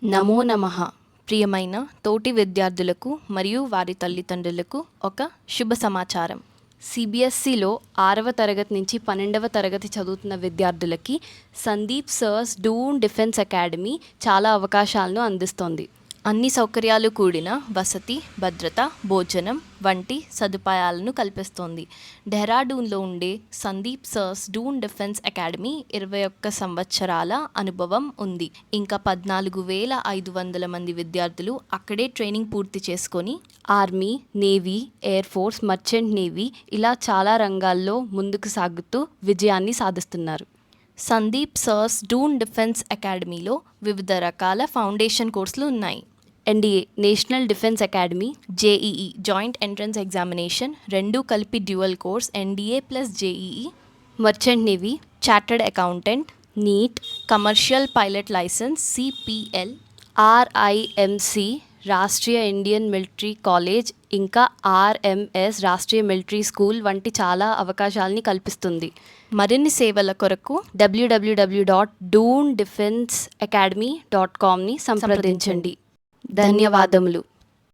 నమో నమః. ప్రియమైన తోటి విద్యార్థులకు మరియు వారి తల్లిదండ్రులకు ఒక శుభ సమాచారం. సిబిఎస్ఈలో 6వ తరగతి నుంచి 12వ తరగతి చదువుతున్న విద్యార్థులకి Sandeep sir's Doon defence academy చాలా అవకాశాలను అందిస్తోంది. అన్ని సౌకర్యాలు కూడిన వసతి, భద్రత, భోజనం వంటి సదుపాయాలను కల్పిస్తోంది. డెహ్రాడూన్లో ఉండే Sandeep sir's Doon defence academy 21 సంవత్సరాల అనుభవం ఉంది. ఇంకా 14,500 మంది విద్యార్థులు అక్కడే ట్రైనింగ్ పూర్తి చేసుకొని army, navy, air force, merchant navy ఇలా చాలా రంగాల్లో ముందుకు సాగుతూ విజయాన్ని సాధిస్తున్నారు. సందీప్ సర్స్ డూన్ డిఫెన్స్ అకాడమీలో వివిధ రకాల ఫౌండేషన్ కోర్సులు ఉన్నాయి. NDA national defence academy, JEE joint entrance examination రెండూ కలిపి dual course NDA plus JEE, merchant navy, chartered accountant, NEET, commercial pilot licence CPL, RIMC Rashtriya Indian military college, ఇంకా ఆర్ఎంఎస్ రాష్ట్రీయ మిలిటరీ స్కూల్ వంటి చాలా అవకాశాలని కల్పిస్తుంది. మరిన్ని సేవల కొరకు www.doondefenseacademy.comని సంప్రదించండి. ధన్యవాదములు.